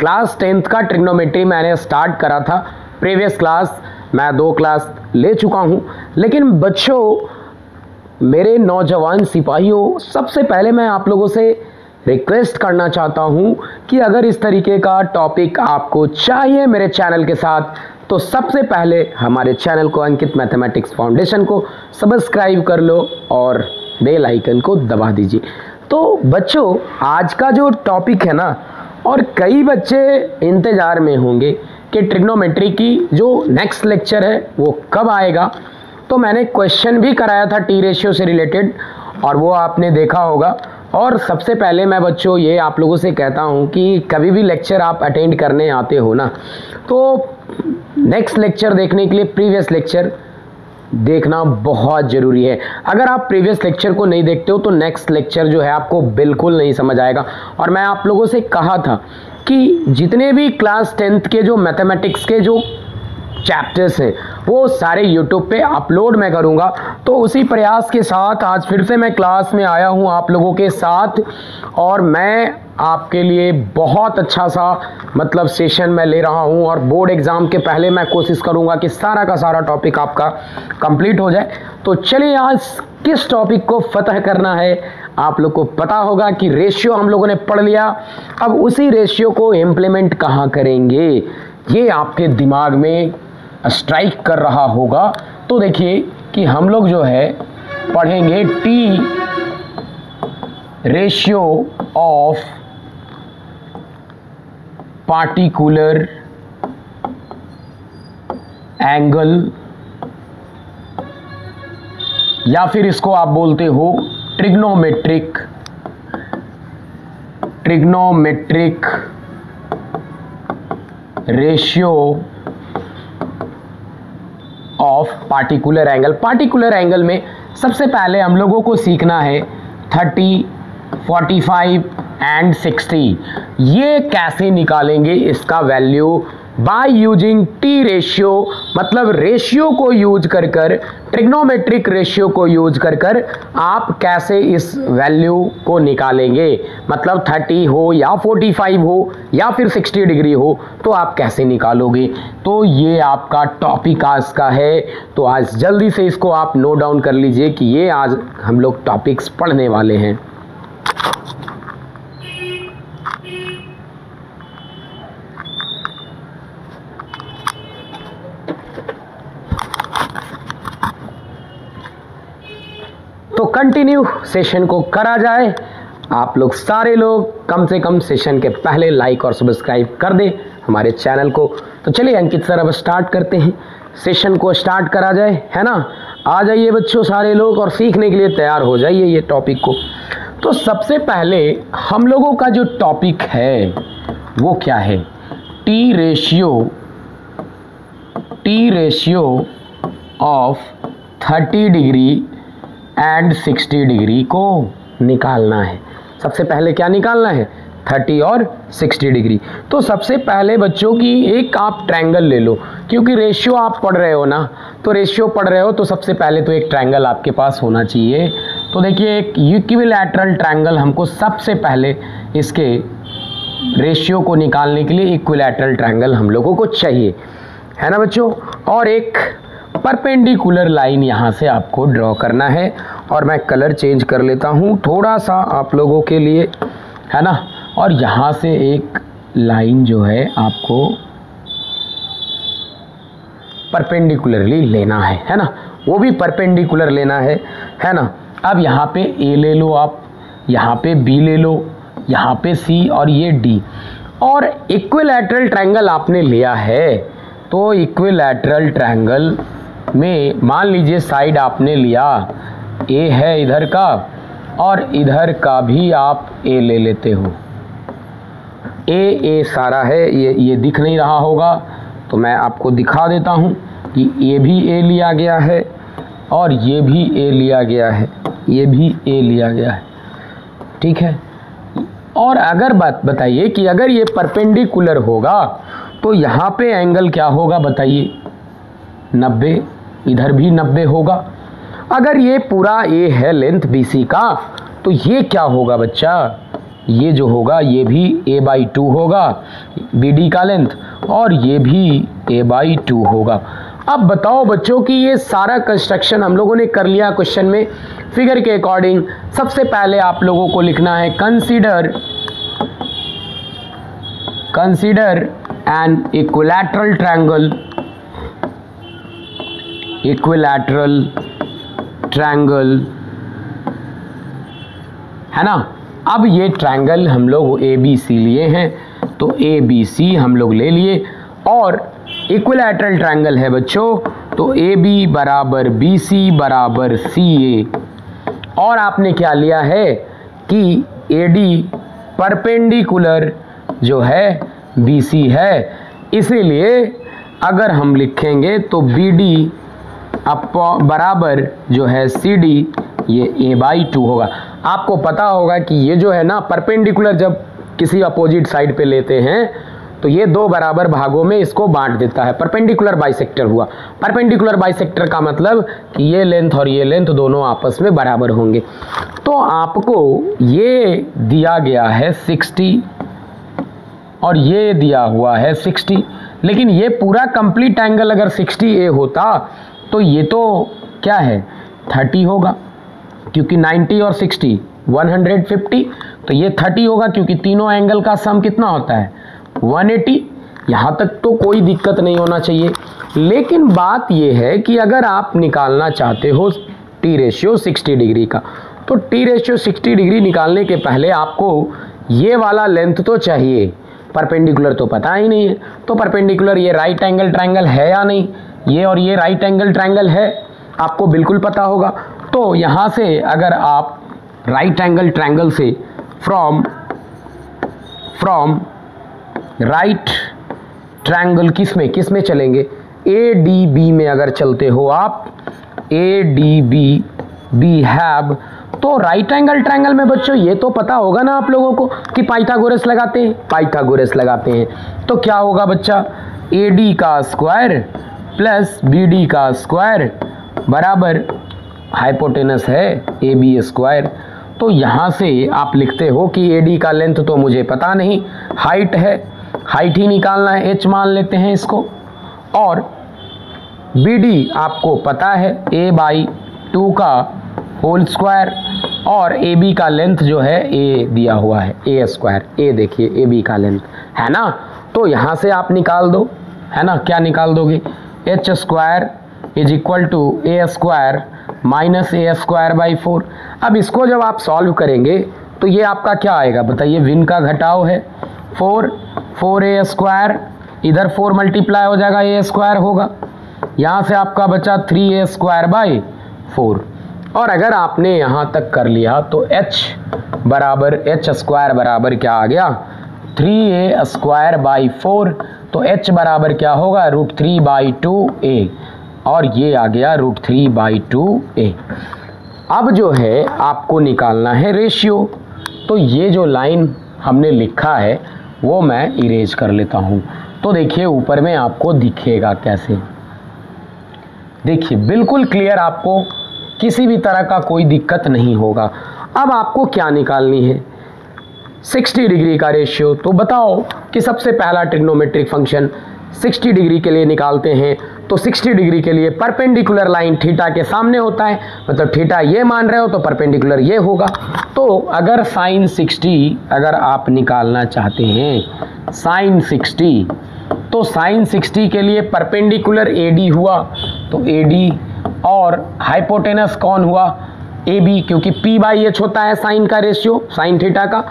Class 10th का trigonometry मैंने start करा था। प्रीवियस क्लास मैं 2 क्लास ले चुका हूँ। लेकिन बच्चों, मेरे नौजवान सिपाहियों, सबसे पहले मैं आप लोगों से रिक्वेस्ट करना चाहता हूँ कि अगर इस तरीके का टॉपिक आपको चाहिए मेरे चैनल के साथ, तो सबसे पहले हमारे चैनल को अंकित मैथमेटिक्स फाउंडेशन को सब्सक्राइब कर लो और बेल आइकन को दबा दीजिए। तो बच्चों, आज का जो टॉपिक है ना, और कई बच्चे इंतज़ार में होंगे कि ट्रिग्नोमेट्री की जो नेक्स्ट लेक्चर है वो कब आएगा। तो मैंने क्वेश्चन भी कराया था टी रेशियो से रिलेटेड, और वो आपने देखा होगा। और सबसे पहले मैं बच्चों ये आप लोगों से कहता हूँ कि कभी भी लेक्चर आप अटेंड करने आते हो ना, तो नेक्स्ट लेक्चर देखने के लिए प्रीवियस लेक्चर देखना बहुत ज़रूरी है। अगर आप प्रीवियस लेक्चर को नहीं देखते हो तो नेक्स्ट लेक्चर जो है आपको बिल्कुल नहीं समझ आएगा। और मैं आप लोगों से कहा था कि जितने भी क्लास 10th के जो मैथमेटिक्स के जो चैप्टर्स हैं वो सारे यूट्यूब पे अपलोड मैं करूँगा। तो उसी प्रयास के साथ आज फिर से मैं क्लास में आया हूँ आप लोगों के साथ, और मैं आपके लिए बहुत अच्छा सा मतलब सेशन मैं ले रहा हूँ। और बोर्ड एग्ज़ाम के पहले मैं कोशिश करूँगा कि सारा का सारा टॉपिक आपका कंप्लीट हो जाए। तो चलिए, आज किस टॉपिक को फतह करना है आप लोग को पता होगा कि रेशियो हम लोगों ने पढ़ लिया। अब उसी रेशियो को इम्प्लीमेंट कहाँ करेंगे ये आपके दिमाग में स्ट्राइक कर रहा होगा। तो देखिए कि हम लोग जो है पढ़ेंगे T ratio of particular angle, या फिर इसको आप बोलते हो trigonometric ratio of particular angle. Particular angle में सबसे पहले हम लोगों को सीखना है 30, 45 एंड 60। ये कैसे निकालेंगे इसका value? By using T ratio, मतलब रेशियो को यूज कर कर, ट्रिग्नोमेट्रिक रेशियो को यूज कर कर आप कैसे इस वैल्यू को निकालेंगे। मतलब 30 हो या 45 हो या फिर 60 डिग्री हो, तो आप कैसे निकालोगे। तो ये आपका टॉपिक आज का है। तो आज जल्दी से इसको आप नोट डाउन कर लीजिए कि ये आज हम लोग टॉपिक्स पढ़ने वाले हैं। तो कंटिन्यू सेशन को करा जाए। आप लोग सारे लोग कम से कम सेशन के पहले लाइक और सब्सक्राइब कर दें हमारे चैनल को। तो चलिए अंकित सर, अब स्टार्ट करते हैं, सेशन को स्टार्ट करा जाए, है ना। आ जाइए बच्चों सारे लोग और सीखने के लिए तैयार हो जाइए ये टॉपिक को। तो सबसे पहले हम लोगों का जो टॉपिक है वो क्या है? T ratio of 30 degree and 60 degree को निकालना है। सबसे पहले क्या निकालना है? 30 और 60 डिग्री। तो सबसे पहले बच्चों की एक आप ट्रायंगल ले लो, क्योंकि रेशियो आप पढ़ रहे हो ना, तो रेशियो पढ़ रहे हो तो सबसे पहले तो एक ट्रायंगल आपके पास होना चाहिए। तो देखिए, एक इक्विलैटरल ट्रायंगल हमको सबसे पहले इसके रेशियो को निकालने के लिए इक्विलैटरल ट्रायंगल हम लोगों को चाहिए, है ना बच्चों। और एक परपेंडिकुलर लाइन यहाँ से आपको ड्रॉ करना है, और मैं कलर चेंज कर लेता हूँ थोड़ा सा आप लोगों के लिए, है ना। और यहाँ से एक लाइन जो है आपको परपेंडिकुलरली लेना है ना, वो भी परपेंडिकुलर लेना है ना। अब यहाँ पे ए ले लो आप, यहाँ पे बी ले लो, यहाँ पे सी और ये डी। और इक्विलैटरल ट्रायंगल आपने लिया है, तो इक्विलैटरल ट्रायंगल में मान लीजिए साइड आपने लिया ए है इधर का, और इधर का भी आप ए ले लेते हो। ए सारा है, ये दिख नहीं रहा होगा तो मैं आपको दिखा देता हूँ कि ये भी ए लिया गया है और ये भी ए लिया गया है, ये भी ए लिया गया है, ठीक है। और अगर बात बताइए कि अगर ये परपेंडिकुलर होगा तो यहाँ पे एंगल क्या होगा बताइए? 90, इधर भी 90 होगा। अगर ये पूरा ए है लेंथ BC का, तो ये क्या होगा बच्चा? ये जो होगा ये भी a/2 होगा BD का लेंथ, और ये भी a/2 होगा। अब बताओ बच्चों कि ये सारा कंस्ट्रक्शन हम लोगों ने कर लिया क्वेश्चन में फिगर के अकॉर्डिंग। सबसे पहले आप लोगों को लिखना है कंसीडर एन इक्विलैटरल ट्रायंगल, है ना। अब ये ट्रायंगल हम लोग ABC लिए हैं, तो ABC हम लोग ले लिए, और इक्विलैटरल ट्रायंगल है बच्चों, तो AB बराबर BC बराबर CA। और आपने क्या लिया है कि AD परपेंडिकुलर जो है BC है, इसीलिए अगर हम लिखेंगे तो BD बराबर जो है CD, ये a/2 होगा। आपको पता होगा कि ये जो है ना परपेंडिकुलर जब किसी अपोजिट साइड पे लेते हैं तो ये दो बराबर भागों में इसको बांट देता है, परपेंडिकुलर बाइसेक्टर हुआ। परपेंडिकुलर बाइसेक्टर का मतलब कि ये लेंथ और ये लेंथ दोनों आपस में बराबर होंगे। तो आपको ये दिया गया है 60 और ये दिया हुआ है 60, लेकिन ये पूरा कंप्लीट एंगल अगर 60A होता तो ये तो क्या है 30 होगा, क्योंकि 90 और 60 150, तो ये 30 होगा क्योंकि तीनों एंगल का सम कितना होता है 180। यहाँ तक तो कोई दिक्कत नहीं होना चाहिए। लेकिन बात ये है कि अगर आप निकालना चाहते हो T रेशियो 60 डिग्री का, तो T रेशियो 60 डिग्री निकालने के पहले आपको ये वाला लेंथ तो चाहिए, परपेंडिकुलर तो पता ही नहीं है। तो परपेंडिकुलर ये राइट एंगल ट्रायंगल है या नहीं, ये और ये राइट एंगल ट्रायंगल है, आपको बिल्कुल पता होगा। तो यहाँ से अगर आप राइट एंगल ट्रायंगल से फ्रॉम राइट ट्रायंगल किस में चलेंगे, ADB में अगर चलते हो आप, ADB हैव, तो राइट एंगल ट्रायंगल में बच्चों ये तो पता होगा ना आप लोगों को कि पाइथागोरस लगाते हैं। तो क्या होगा बच्चा, AD का स्क्वायर प्लस BD का स्क्वायर बराबर हाइपोटेनस है AB स्क्वायर। तो यहाँ से आप लिखते हो कि AD का लेंथ तो मुझे पता नहीं, हाइट है, हाइट ही निकालना है, H मान लेते हैं इसको, और BD आपको पता है a/2 का होल स्क्वायर, और AB का लेंथ जो है A दिया हुआ है A स्क्वायर, A देखिए AB का लेंथ है ना। तो यहाँ से आप निकाल दो, है ना, क्या निकाल दोगे, H square is equal to A square minus A square by 4। अब इसको जब आप सॉल्व करेंगे तो ये आपका क्या आएगा बताइए, विन का घटाव है 4A स्क्वायर, इधर 4 मल्टीप्लाई हो जाएगा A स्क्वायर होगा, यहाँ से आपका बचा 3A स्क्वायर बाई 4। और अगर आपने यहाँ तक कर लिया तो H स्क्वायर बराबर क्या आ गया 3A स्क्वायर बाई 4, तो H बराबर क्या होगा √3/2A, और ये आ गया √3/2A। अब जो है आपको निकालना है रेशियो, तो ये जो लाइन हमने लिखा है वो मैं इरेज कर लेता हूँ। तो देखिए ऊपर में आपको दिखेगा कैसे, देखिए बिल्कुल क्लियर, आपको किसी भी तरह का कोई दिक्कत नहीं होगा। अब आपको क्या निकालनी है 60 डिग्री का रेशियो। तो बताओ कि सबसे पहला ट्रिग्नोमेट्रिक फंक्शन 60 डिग्री के लिए निकालते हैं, तो 60 डिग्री के लिए परपेंडिकुलर लाइन थीटा के सामने होता है, मतलब थीटा ये मान रहे हो तो परपेंडिकुलर ये होगा। तो अगर साइन 60 अगर आप निकालना चाहते हैं साइन 60, तो साइन 60 के लिए परपेंडिकुलर AD हुआ, तो AD, और हाइपोटेनस कौन हुआ AB, क्योंकि P/H होता है साइन का रेशियो, साइन थीटा का,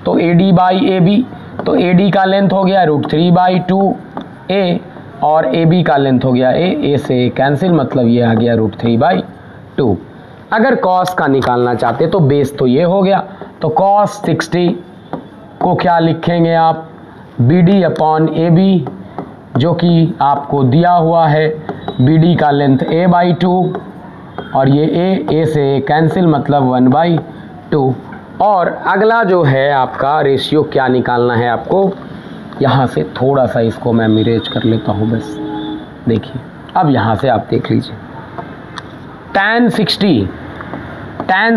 तो AD/AB, तो AD का लेंथ हो गया √3/2A, और AB का लेंथ हो गया A से कैंसिल, मतलब ये आ गया √3/2। अगर कॉस का निकालना चाहते तो बेस तो ये हो गया, तो कॉस 60 को क्या लिखेंगे आप BD/AB, जो कि आपको दिया हुआ है BD का लेंथ A/2, और ये A से कैंसिल, मतलब 1/2। और अगला जो है आपका रेशियो क्या निकालना है आपको, यहाँ से थोड़ा सा इसको मैं इरेज कर लेता हूँ बस, देखिए अब यहाँ से आप देख लीजिए tan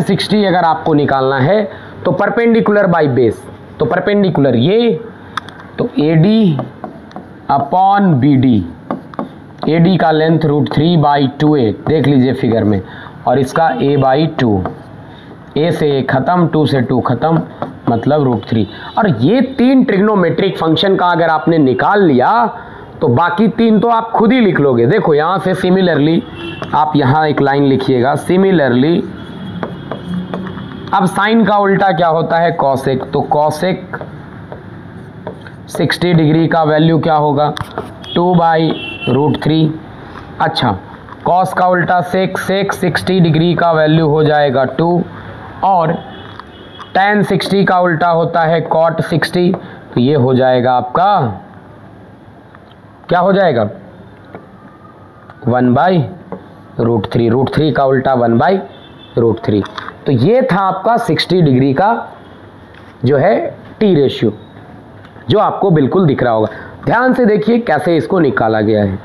60 अगर आपको निकालना है तो परपेंडिकुलर बाई बेस, तो परपेंडिकुलर ये, तो AD अपॉन BD, AD का लेंथ √3/2a, देख लीजिए फिगर में, और इसका a/2, a से a खत्म, 2 से 2 खत्म, मतलब √3। और ये 3 ट्रिग्नोमेट्रिक फंक्शन का अगर आपने निकाल लिया तो बाकी 3 तो आप खुद ही लिख लोगे। देखो यहाँ से सिमिलरली आप यहाँ एक लाइन लिखिएगा, सिमिलरली अब साइन का उल्टा क्या होता है, कॉसेक, तो कॉसेक 60 डिग्री का वैल्यू क्या होगा, 2/√3। अच्छा, कॉस का उल्टा सेक, सेक 60 डिग्री का वैल्यू हो जाएगा 2, और tan 60 का उल्टा होता है cot 60, तो ये हो जाएगा आपका, क्या हो जाएगा, 1/√3, √3 का उल्टा 1/√3। तो ये था आपका 60 डिग्री का जो है टी रेशियो, जो आपको बिल्कुल दिख रहा होगा। ध्यान से देखिए कैसे इसको निकाला गया है।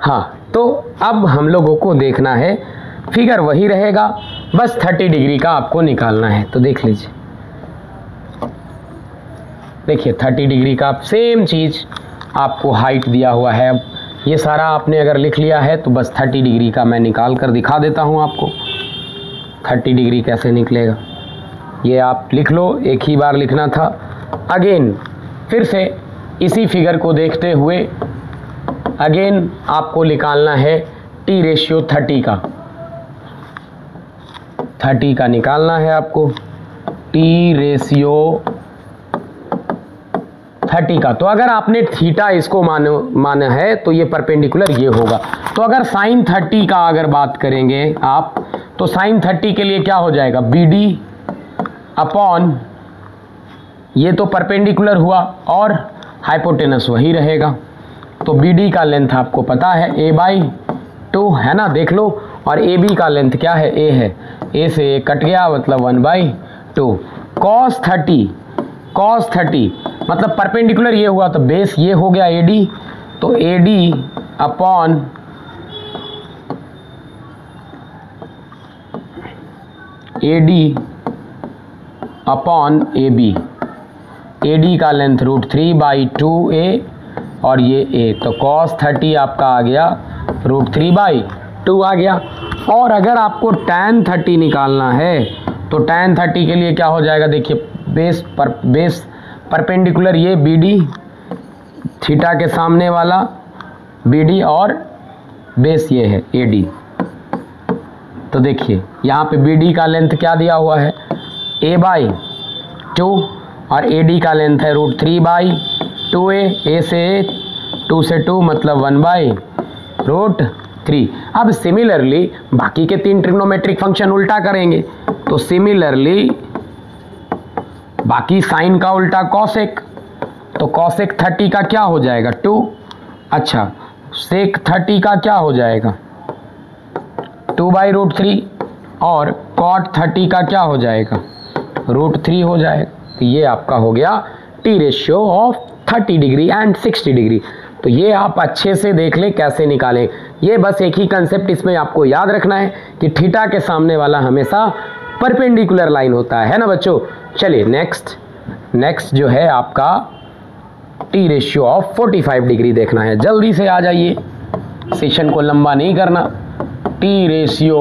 हाँ, तो अब हम लोगों को देखना है, फिगर वही रहेगा, बस 30 डिग्री का आपको निकालना है। तो देख लीजिए, देखिए 30 डिग्री का सेम चीज़ आपको हाइट दिया हुआ है। अब ये सारा आपने अगर लिख लिया है तो बस 30 डिग्री का मैं निकाल कर दिखा देता हूँ आपको। 30 डिग्री कैसे निकलेगा ये आप लिख लो, एक ही बार लिखना था। अगेन फिर से इसी फिगर को देखते हुए अगेन आपको निकालना है टी रेशियो 30 का, 30 का निकालना है आपको, टी रेशियो 30 का। तो अगर आपने थीटा इसको माना है तो ये परपेंडिकुलर ये होगा। तो अगर साइन 30 का अगर बात करेंगे आप, तो साइन 30 के लिए क्या हो जाएगा, BD अपॉन, ये तो परपेंडिकुलर हुआ और हाइपोटेनस वही रहेगा। तो BD का लेंथ आपको पता है a/2 है ना, देख लो, और AB का लेंथ क्या है, a है, a से a कट गया मतलब 1/2। cos 30 मतलब परपेंडिकुलर ये हुआ तो बेस ये हो गया AD, तो AD अपॉन AB, AD का लेंथ √3/2a और ये a, तो cos 30 आपका आ गया √3/2 आ गया। और अगर आपको tan 30 निकालना है तो tan 30 के लिए क्या हो जाएगा, देखिए बेस परपेंडिकुलर ये BD, थीटा के सामने वाला BD और बेस ये है AD। तो देखिए यहाँ पे BD का लेंथ क्या दिया हुआ है, a/2 और AD का लेंथ है √3/2a, a से a, 2 से 2 मतलब 1/√3। अब सिमिलरली बाकी के 3 ट्रिग्नोमेट्रिक फंक्शन उल्टा करेंगे, तो सिमिलरली बाकी साइन का उल्टा कॉसेक, तो कॉसेक 30 का क्या हो जाएगा 2, अच्छा सेक 30 का क्या हो जाएगा 2/√3 और cot 30 का क्या हो जाएगा √3 हो जाएगा। तो ये आपका हो गया T ratio of 30 degree and 60 degree. तो ये आप अच्छे से देख लें कैसे निकालें। ये बस एक ही कंसेप्ट इसमें आपको याद रखना है कि थीटा के सामने वाला हमेशा परपेंडिकुलर लाइन होता है ना बच्चों। चलिए नेक्स्ट जो है आपका टी रेशियो ऑफ 45 डिग्री देखना है। जल्दी से आ जाइए, सेशन को लंबा नहीं करना। टी रेशियो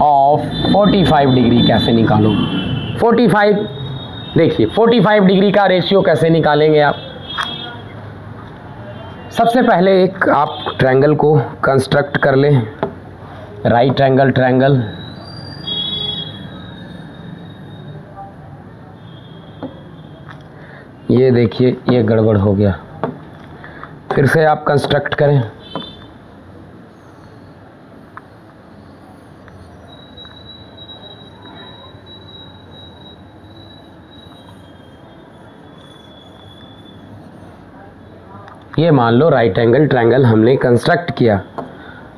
ऑफ 45 डिग्री कैसे निकालो, 45, देखिए 45 डिग्री का रेशियो कैसे निकालेंगे आप। सबसे पहले एक आप ट्रायंगल को कंस्ट्रक्ट कर लें, राइट एंगल ट्रायंगल। ये देखिए ये गड़बड़ हो गया, फिर से आप कंस्ट्रक्ट करें। ये मान लो राइट एंगल ट्रायंगल हमने कंस्ट्रक्ट किया।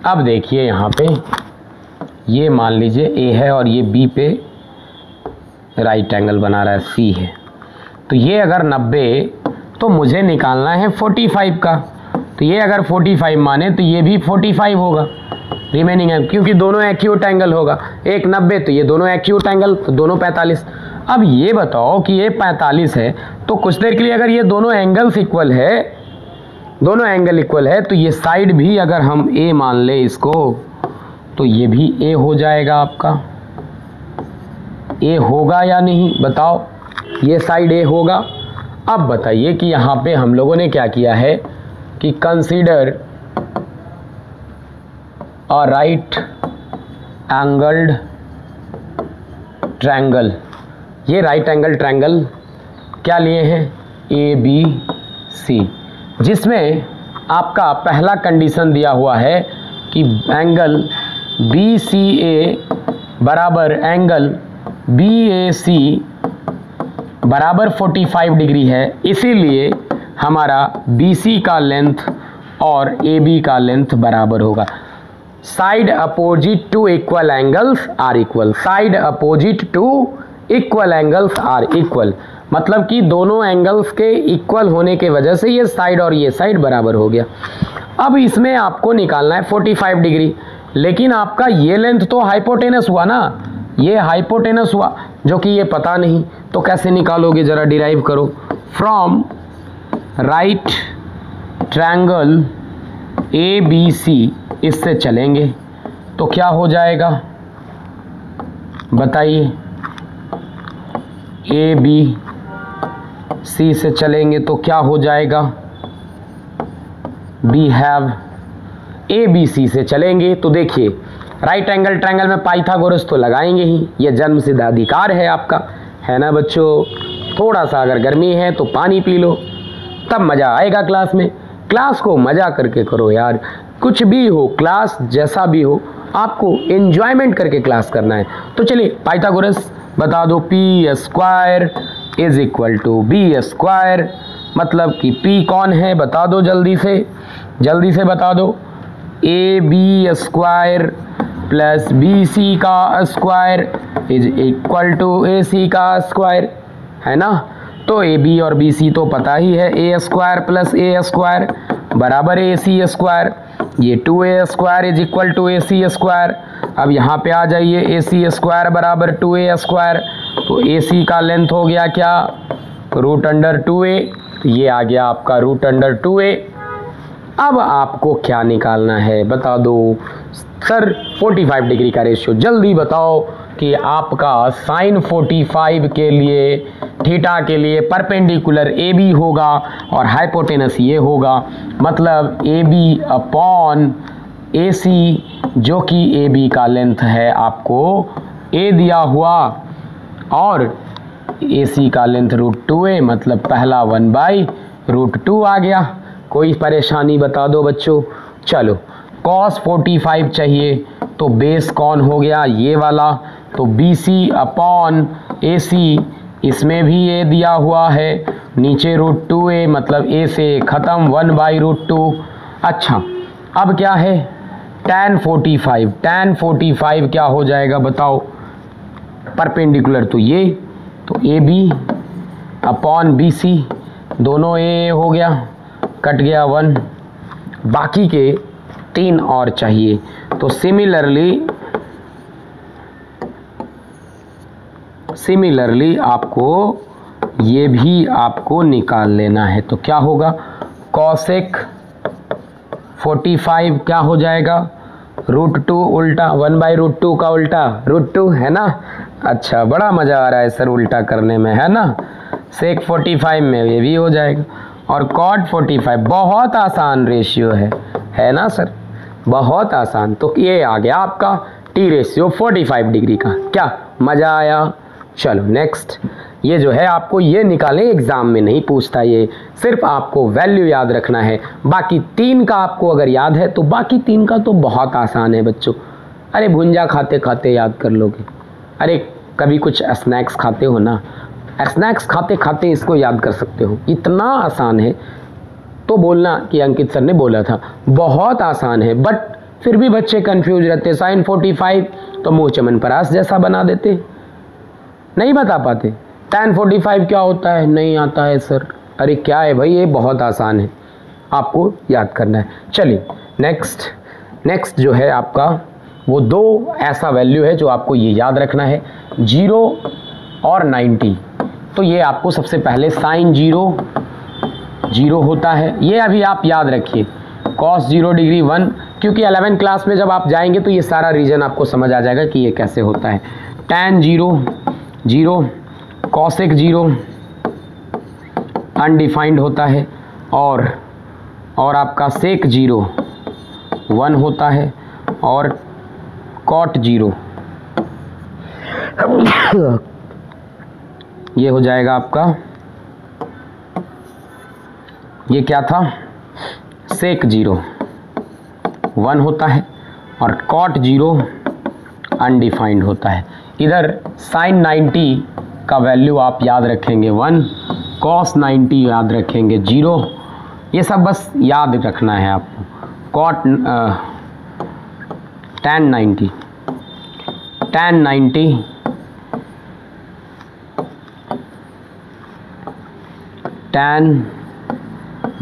अब देखिए यहाँ पे ये मान लीजिए ए है और ये बी पे राइट एंगल बना रहा है, सी है। तो ये अगर 90 तो मुझे निकालना है 45 का। तो ये अगर 45 माने तो ये भी 45 होगा रिमेनिंग है, क्योंकि दोनों एक्यूट एंगल होगा। एक 90 तो ये दोनों एक्यूट एंगल, तो दोनों 45। अब ये बताओ कि ये 45 है तो कुछ देर के लिए अगर ये दोनों एंगल्स इक्वल है, दोनों एंगल इक्वल है, तो ये साइड भी अगर हम ए मान ले इसको, तो ये भी ए हो जाएगा आपका। ए होगा या नहीं बताओ, ये साइड ए होगा। अब बताइए कि यहाँ पे हम लोगों ने क्या किया है कि consider a right angled triangle. ये राइट एंगल ट्रायंगल क्या लिए हैं, ए बी सी, जिसमें आपका पहला कंडीशन दिया हुआ है कि एंगल बी सी ए बराबर एंगल बी ए सी बराबर 45 डिग्री है। इसीलिए हमारा बी सी का लेंथ और ए बी का लेंथ बराबर होगा। Side opposite to equal angles are equal, side opposite to equal angles are equal, मतलब कि दोनों एंगल्स के इक्वल होने के वजह से ये साइड और ये साइड बराबर हो गया। अब इसमें आपको निकालना है 45 डिग्री, लेकिन आपका ये लेंथ तो हाइपोटेनस हुआ ना, ये हाइपोटेनस हुआ, जो कि ये पता नहीं। तो कैसे निकालोगे, जरा डिराइव करो। From right triangle A B C, इससे चलेंगे तो क्या हो जाएगा बताइए। ए बी सी से चलेंगे तो क्या हो जाएगा, we have A B C से चलेंगे तो देखिए राइट एंगल ट्रायंगल में पाइथागोरस तो लगाएंगे ही, ये जन्म सिद्ध अधिकार है आपका, है ना बच्चों। थोड़ा सा अगर गर्मी है तो पानी पी लो, तब मज़ा आएगा क्लास में। क्लास को मज़ा करके करो यार, कुछ भी हो, क्लास जैसा भी हो, आपको एंजॉयमेंट करके क्लास करना है। तो चलिए पाइथागोरस बता दो, P square is equal to B square, मतलब कि पी कौन है बता दो जल्दी से बता दो। A B square plus B C का square is equal to A C का स्क्वायर, है ना। तो ए बी और बी सी तो पता ही है, A square plus A square बराबर ए सी स्क्वायर, ये 2a square is equal to A C square. अब यहाँ पे आ जाइए, ए सी स्क्वायर बराबर 2a स्क्वायर, तो ए सी का लेंथ हो गया क्या, रूट अंडर 2a, तो ये आ गया आपका रूट अंडर 2a। अब आपको क्या निकालना है बता दो सर, 45 डिग्री का रेशियो जल्दी बताओ कि आपका साइन 45 के लिए, थीटा के लिए परपेंडिकुलर ए बी होगा और हाइपोटेनस ये होगा, मतलब ए बी अपॉन ए सी, जो कि ए बी का लेंथ है आपको ए दिया हुआ, और ए सी का लेंथ रूट 2a, मतलब पहला 1/√2 आ गया। कोई परेशानी बता दो बच्चों। चलो cos 45 चाहिए तो बेस कौन हो गया, ये वाला, तो बी सी अपॉन ए सी, इसमें भी ए दिया हुआ है, नीचे रूट 2a, मतलब ए से ख़त्म 1/√2। अच्छा अब क्या है, tan 45 क्या हो जाएगा बताओ, परपेंडिकुलर तो ये, तो A B upon B C, दोनों ए हो गया, कट गया 1, बाकी के 3 और चाहिए। तो सिमिलरली आपको ये भी आपको निकाल लेना है। तो क्या होगा, कॉसेक 45 क्या हो जाएगा, √2 उल्टा 1/√2 का उल्टा √2, है ना। अच्छा बड़ा मज़ा आ रहा है सर उल्टा करने में, है ना। सेक 45 में ये भी हो जाएगा, और कॉट 45 बहुत आसान रेशियो है ना सर, बहुत आसान। तो ये आ गया आपका टी रेशियो 45 डिग्री का। क्या मज़ा आया। चलो नेक्स्ट, ये जो है आपको ये निकालें, एग्ज़ाम में नहीं पूछता, ये सिर्फ आपको वैल्यू याद रखना है। बाकी 3 का आपको अगर याद है तो बाकी 3 का तो बहुत आसान है बच्चों। अरे भुंजा खाते खाते याद कर लोगे, अरे कभी कुछ स्नैक्स खाते हो ना, स्नैक्स खाते खाते इसको याद कर सकते हो, इतना आसान है। तो बोलना कि अंकित सर ने बोला था, बहुत आसान है, बट फिर भी बच्चे कंफ्यूज रहते हैं। साइन 45 तो मुँह चमनप्राश जैसा बना देते, नहीं बता पाते। tan 45 क्या होता है, नहीं आता है सर। अरे क्या है भाई, ये बहुत आसान है, आपको याद करना है। चलिए नेक्स्ट जो है आपका वो दो ऐसा वैल्यू है जो आपको ये याद रखना है, 0 और 90। तो ये आपको सबसे पहले साइन 0 होता है, ये अभी आप याद रखिए। cos 0 डिग्री 1, क्योंकि 11 क्लास में जब आप जाएंगे तो ये सारा रीजन आपको समझ आ जाएगा कि ये कैसे होता है। tan 0 cosec 0 अनडिफाइंड होता है, और आपका sec 0 1 होता है, और cot 0 ये हो जाएगा आपका, ये क्या था, sec 0 1 होता है, और cot 0 अनडिफाइंड होता है। इधर sin 90 का वैल्यू आप याद रखेंगे 1, cos 90 याद रखेंगे 0, ये सब बस याद रखना है आपको। tan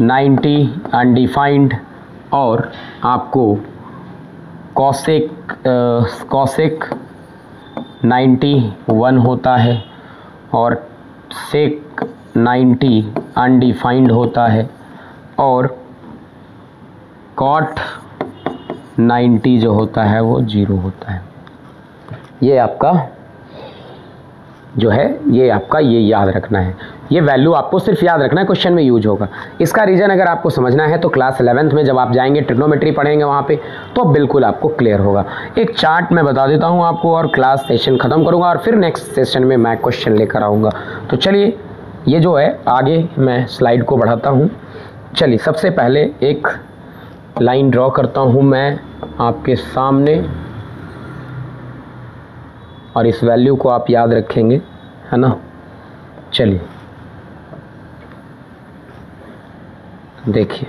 90 अनडिफाइंड, और आपको cosec 90 1 होता है, और sec 90 अनडिफाइंड होता है, और cot 90 जो होता है वो 0 होता है। ये आपका जो है, ये आपका ये याद रखना है, ये वैल्यू आपको सिर्फ याद रखना है, क्वेश्चन में यूज होगा। इसका रीज़न अगर आपको समझना है तो क्लास 11th में जब आप जाएंगे ट्रिग्नोमेट्री पढ़ेंगे वहाँ पे, तो बिल्कुल आपको क्लियर होगा। एक चार्ट मैं बता देता हूँ आपको, और क्लास सेशन ख़त्म करूँगा, और फिर नेक्स्ट सेशन में मैं क्वेश्चन लेकर आऊँगा। तो चलिए, ये जो है आगे मैं स्लाइड को बढ़ाता हूँ। चलिए, सबसे पहले एक लाइन ड्रॉ करता हूँ मैं आपके सामने, और इस वैल्यू को आप याद रखेंगे, है ना। चलिए देखिए,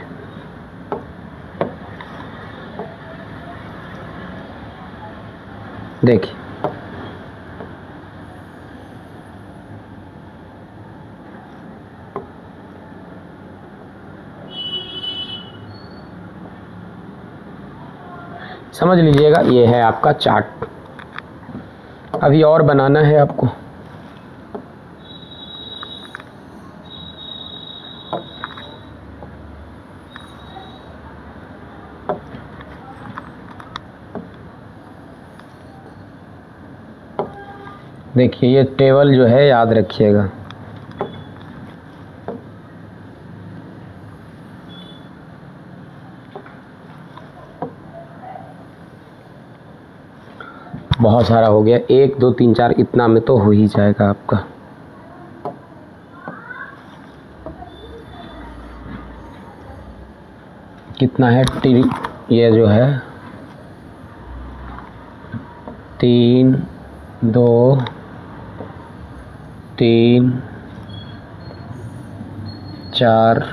समझ लीजिएगा, ये है आपका चार्ट। अभी और बनाना है आपको। देखिए, ये टेबल जो है याद रखिएगा। बहुत सारा हो गया, 1 2 3 4 इतना में तो हो ही जाएगा आपका। कितना है, ये जो है 3 2 3 4।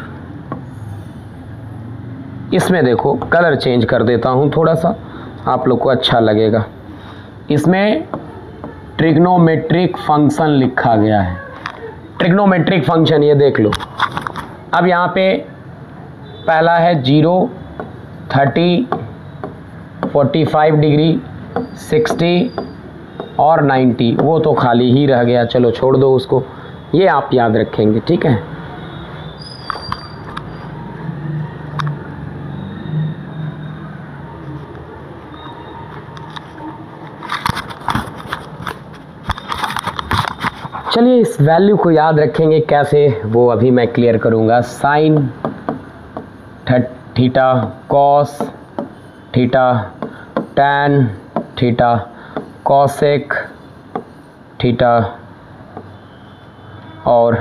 इसमें देखो कलर चेंज कर देता हूँ थोड़ा सा, आप लोग को अच्छा लगेगा। इसमें ट्रिग्नोमेट्रिक फंक्शन लिखा गया है। ट्रिग्नोमेट्रिक फंक्शन ये देख लो। अब यहाँ पे पहला है 0 30 45 डिग्री 60 और 90, वो तो खाली ही रह गया, चलो छोड़ दो उसको, ये आप याद रखेंगे, ठीक है। चलिए, इस वैल्यू को याद रखेंगे कैसे, वो अभी मैं क्लियर करूँगा। Sine theta, cos theta, tan theta, cosec theta, और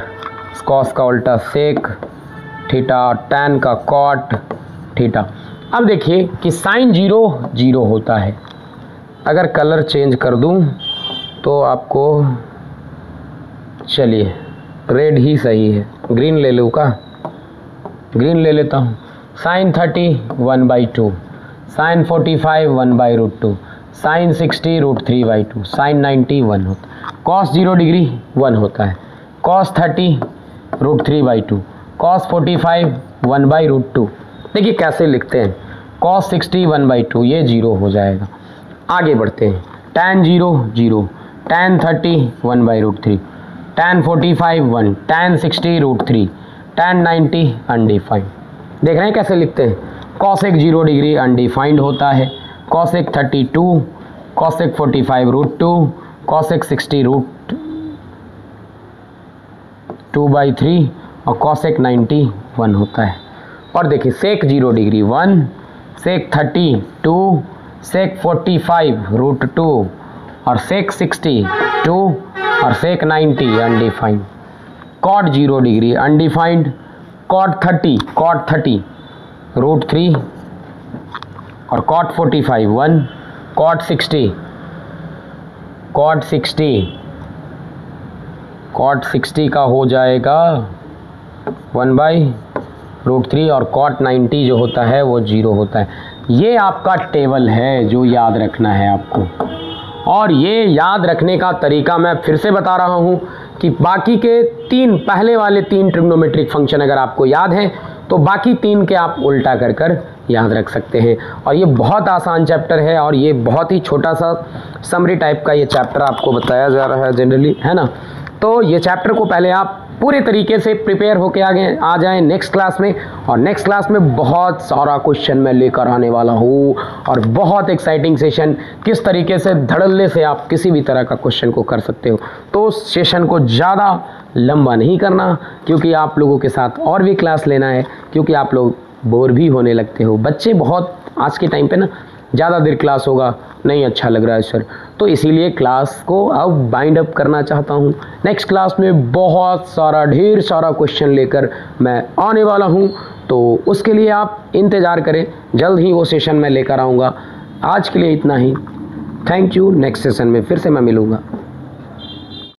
कॉस का उल्टा सेक थीटा, टैन का कॉट थीटा। अब देखिए कि साइन 0 होता है। अगर कलर चेंज कर दूं तो आपको, चलिए रेड ही सही है, ग्रीन ले लूँ का, ग्रीन ले लेता हूँ। साइन 30 1/2, साइन 45 1/√2, साइन 60 √3/2, साइन 90 1 होता है, कॉस 0 डिग्री 1 होता है, कॉस 30 √3/2, कॉस 45 1/√2। देखिए कैसे लिखते हैं, कॉस 60 1/2, ये 0 हो जाएगा। आगे बढ़ते हैं, tan 0 0, tan 30 1/√3, tan 45 1, tan 60 √3, tan 90 undefined. देख रहे हैं कैसे लिखते हैं, कॉसेक 0 डिग्री अनडिफाइंड होता है, कॉसेक 32, कॉसेक 45 √2, कॉसेक 60 √2/3 और कॉसेक 90 1 होता है। और देखिए सेक 0 डिग्री 1, सेक 30 2, सेक 45 √2 और सेक 60 2 और sec 90 undefined. Cot 0 degree undefined, cot 30 √3 और कॉट 45 1, कॉट 60 का हो जाएगा 1/√3 और कॉट 90 जो होता है वो 0 होता है। ये आपका टेबल है जो याद रखना है आपको। और ये याद रखने का तरीका मैं फिर से बता रहा हूँ कि बाकी के पहले वाले 3 ट्रिग्नोमेट्रिक फंक्शन अगर आपको याद हैं तो बाकी 3 के आप उल्टा कर याद रख सकते हैं। और ये बहुत आसान चैप्टर है और ये बहुत ही छोटा सा समरी टाइप का ये चैप्टर आपको बताया जा रहा है जनरली, है ना। तो ये चैप्टर को पहले आप पूरे तरीके से प्रिपेयर होके आगे आ जाएं नेक्स्ट क्लास में। और नेक्स्ट क्लास में बहुत सारा क्वेश्चन मैं लेकर आने वाला हूँ और बहुत एक्साइटिंग सेशन, किस तरीके से धड़ल्ले से आप किसी भी तरह का क्वेश्चन को कर सकते हो। तो सेशन को ज़्यादा लंबा नहीं करना क्योंकि आप लोगों के साथ और भी क्लास लेना है, क्योंकि आप लोग बोर भी होने लगते हो। बच्चे बहुत आज के टाइम पे ना ज़्यादा देर क्लास होगा नहीं अच्छा लग रहा है सर, तो इसीलिए क्लास को अब बाइंड अप करना चाहता हूँ। नेक्स्ट क्लास में बहुत सारा ढेर सारा क्वेश्चन लेकर मैं आने वाला हूँ, तो उसके लिए आप इंतज़ार करें, जल्द ही वो सेशन मैं लेकर आऊँगा। आज के लिए इतना ही, थैंक यू। नेक्स्ट सेशन में फिर से मैं मिलूँगा।